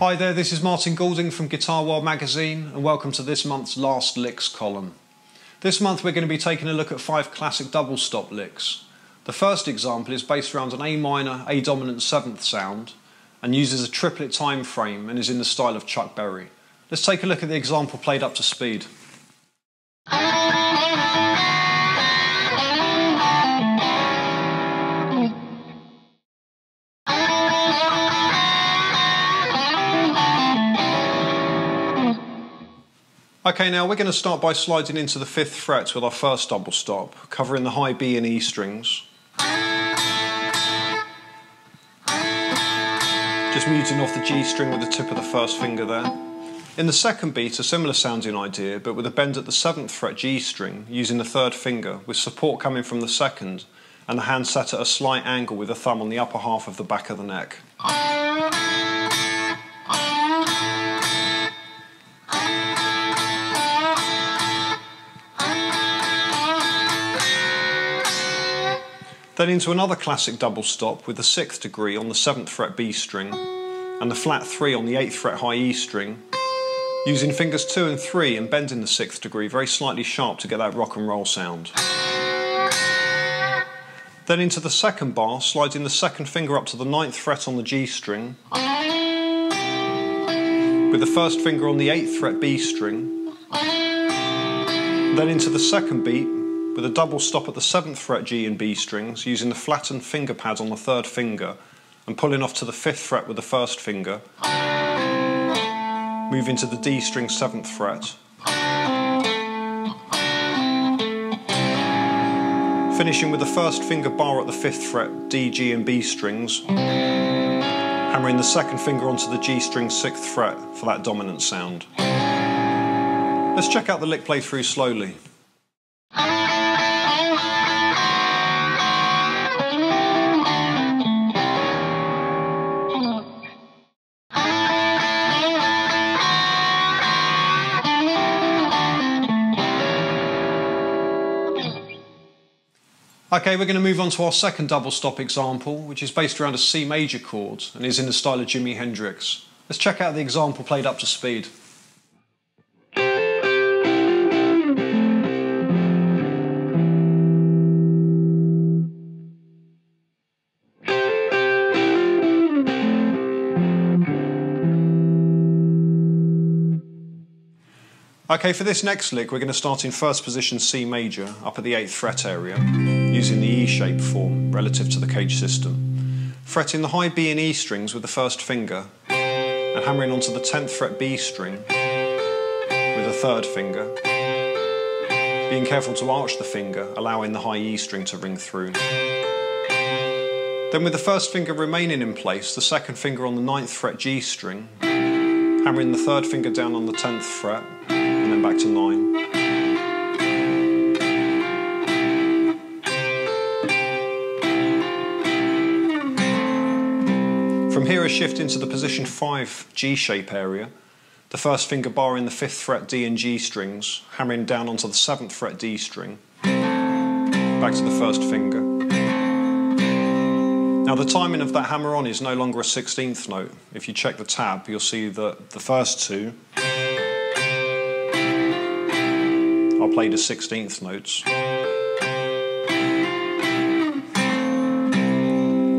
Hi there, this is Martin Goulding from Guitar World magazine and welcome to this month's Last Licks column. This month we're going to be taking a look at 5 classic double stop licks. The first example is based around an A minor, A dominant 7th sound and uses a triplet time frame and is in the style of Chuck Berry. Let's take a look at the example played up to speed. Okay, now we're going to start by sliding into the 5th fret with our first double stop, covering the high B and E strings. Just muting off the G string with the tip of the first finger there. In the second beat, a similar sounding idea, but with a bend at the 7th fret G string, using the 3rd finger, with support coming from the 2nd, and the hand set at a slight angle with the thumb on the upper half of the back of the neck. Then into another classic double stop with the 6th degree on the 7th fret B string and the flat 3 on the 8th fret high E string, using fingers 2 and 3 and bending the 6th degree very slightly sharp to get that rock and roll sound. Then into the 2nd bar, sliding the 2nd finger up to the 9th fret on the G string, with the 1st finger on the 8th fret B string, then into the 2nd beat, with a double stop at the 7th fret G and B strings, using the flattened finger pad on the 3rd finger and pulling off to the 5th fret with the 1st finger, moving to the D string 7th fret, finishing with the 1st finger bar at the 5th fret D, G and B strings, hammering the 2nd finger onto the G string 6th fret for that dominant sound. Let's check out the lick playthrough slowly. Okay, we're going to move on to our second double stop example, which is based around a C major chord and is in the style of Jimi Hendrix. Let's check out the example played up to speed. Okay, for this next lick we're going to start in first position C major, up at the 8th fret area, using the E-shape form relative to the cage system. Fretting the high B and E strings with the 1st finger, and hammering onto the 10th fret B string with the 3rd finger, being careful to arch the finger, allowing the high E string to ring through. Then with the 1st finger remaining in place, the 2nd finger on the 9th fret G string, hammering the 3rd finger down on the 10th fret, and then back to 9. From here a shift into the position 5 G-shape area, the 1st finger barring the 5th fret D and G strings, hammering down onto the 7th fret D string, back to the 1st finger. Now the timing of that hammer on is no longer a 16th note. If you check the tab you'll see that the first two are played as 16th notes,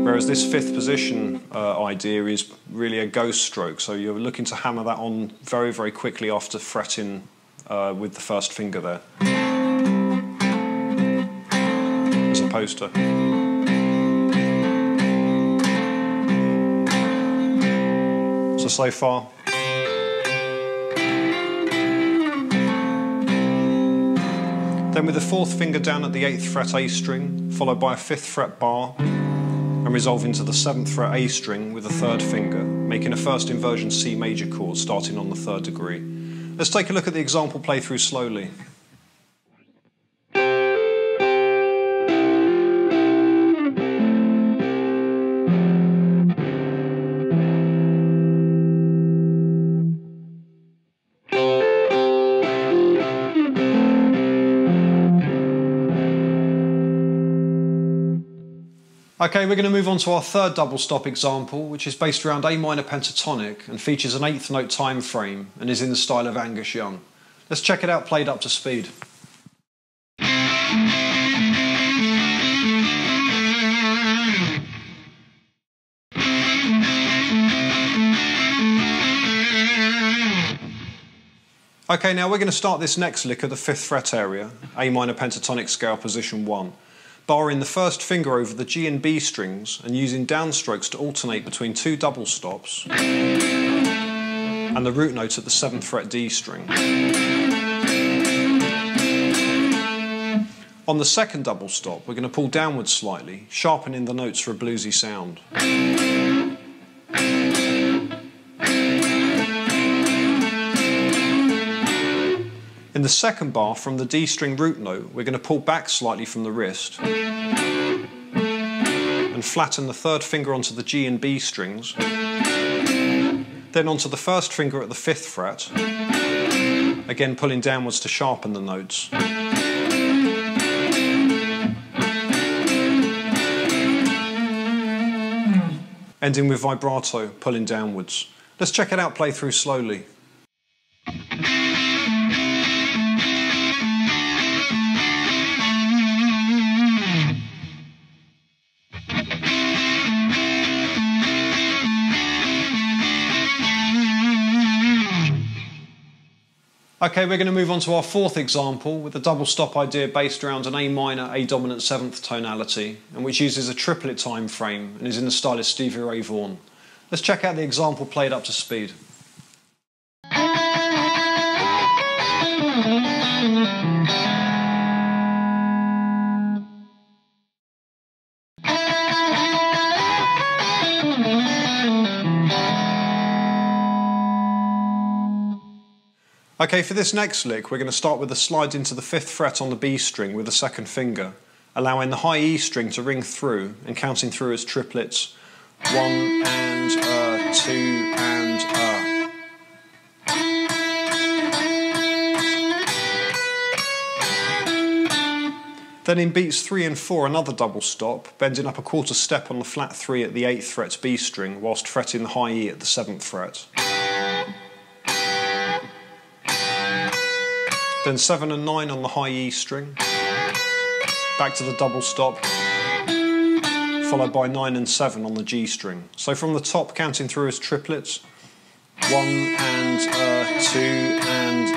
whereas this 5th position idea is really a ghost stroke, so you're looking to hammer that on very, very quickly after fretting with the 1st finger there, as opposed to... So far. Then with the 4th finger down at the 8th fret A string, followed by a 5th fret bar, and resolving to the 7th fret A string with the 3rd finger, making a first inversion C major chord starting on the 3rd degree. Let's take a look at the example playthrough slowly. Okay, we're going to move on to our third double stop example, which is based around A minor pentatonic and features an eighth note time frame and is in the style of Angus Young. Let's check it out played up to speed. Okay, now we're going to start this next lick at the 5th fret area, A minor pentatonic scale position 1, barring the first finger over the G and B strings and using downstrokes to alternate between 2 double stops and the root note at the 7th fret D string. On the second double stop, we're going to pull downwards slightly, sharpening the notes for a bluesy sound. In the second bar, from the D string root note, we're going to pull back slightly from the wrist and flatten the third finger onto the G and B strings, then onto the first finger at the 5th fret, again pulling downwards to sharpen the notes. Ending with vibrato, pulling downwards. Let's check it out play through slowly. Okay, we're going to move on to our fourth example with a double stop idea based around an A minor, A dominant 7th tonality and which uses a triplet time frame and is in the style of Stevie Vaughan. Let's check out the example played up to speed. Okay, for this next lick, we're going to start with a slide into the 5th fret on the B string with the 2nd finger, allowing the high E string to ring through and counting through as triplets 1 and 2 and Then in beats 3 and 4, another double stop, bending up a quarter step on the flat 3 at the 8th fret B string whilst fretting the high E at the 7th fret. Then 7 and 9 on the high E string, back to the double stop, followed by 9 and 7 on the G string. So from the top, counting through as triplets, 1 and 2 and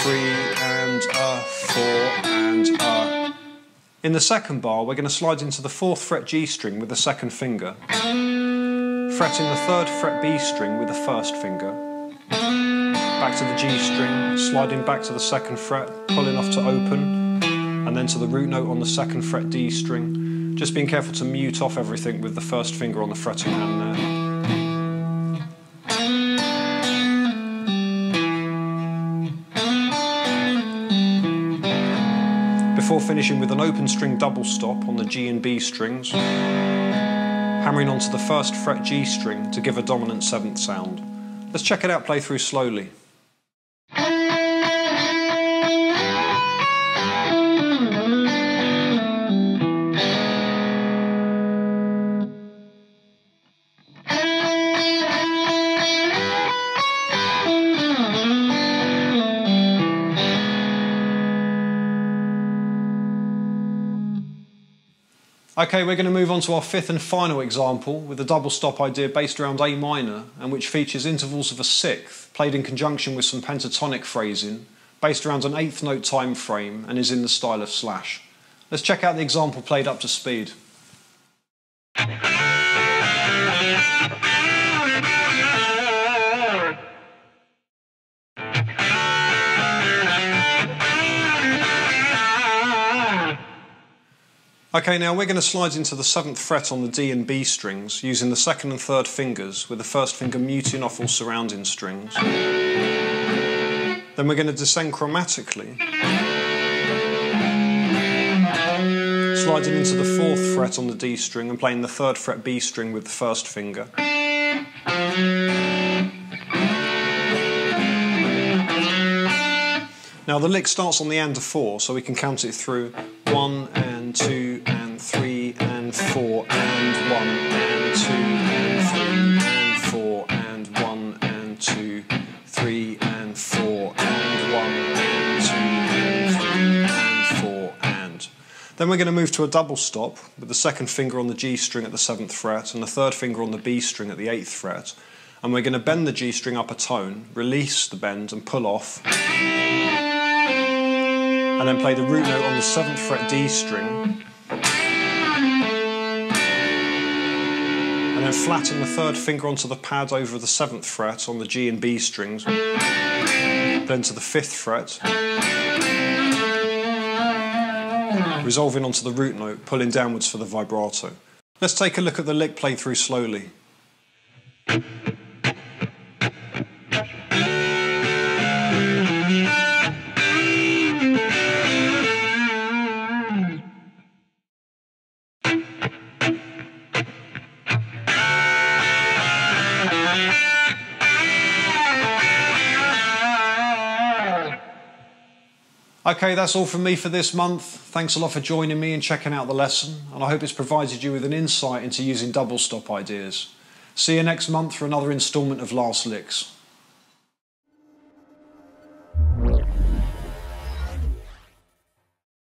3 and 4 and In the second bar, we're going to slide into the 4th fret G string with the 2nd finger, fretting the 3rd fret B string with the 1st finger, back to the G string, sliding back to the 2nd fret, pulling off to open, and then to the root note on the 2nd fret D string. Just being careful to mute off everything with the 1st finger on the fretting hand there. Before finishing with an open string double stop on the G and B strings, hammering onto the 1st fret G string to give a dominant 7th sound. Let's check it out play through slowly. Okay, we're going to move on to our 5th and final example with a double stop idea based around A minor and which features intervals of a 6th played in conjunction with some pentatonic phrasing based around an 8th note time frame and is in the style of slash. Let's check out the example played up to speed. Okay, now we're going to slide into the 7th fret on the D and B strings using the 2nd and 3rd fingers with the 1st finger muting off all surrounding strings. Then we're going to descend chromatically, sliding into the 4th fret on the D string and playing the 3rd fret B string with the 1st finger. Now the lick starts on the and of 4, so we can count it through 1 and 2 and 3 and 4 and Then we're going to move to a double stop with the second finger on the G string at the 7th fret and the third finger on the B string at the 8th fret. And we're going to bend the G string up a tone, release the bend and pull off. And then play the root note on the 7th fret D string. And then flatten the third finger onto the pad over the 7th fret on the G and B strings. Then to the 5th fret. Resolving onto the root note, pulling downwards for the vibrato. Let's take a look at the lick played through slowly. Okay, that's all from me for this month. Thanks a lot for joining me and checking out the lesson, and I hope it's provided you with an insight into using double stop ideas. See you next month for another instalment of Last Licks.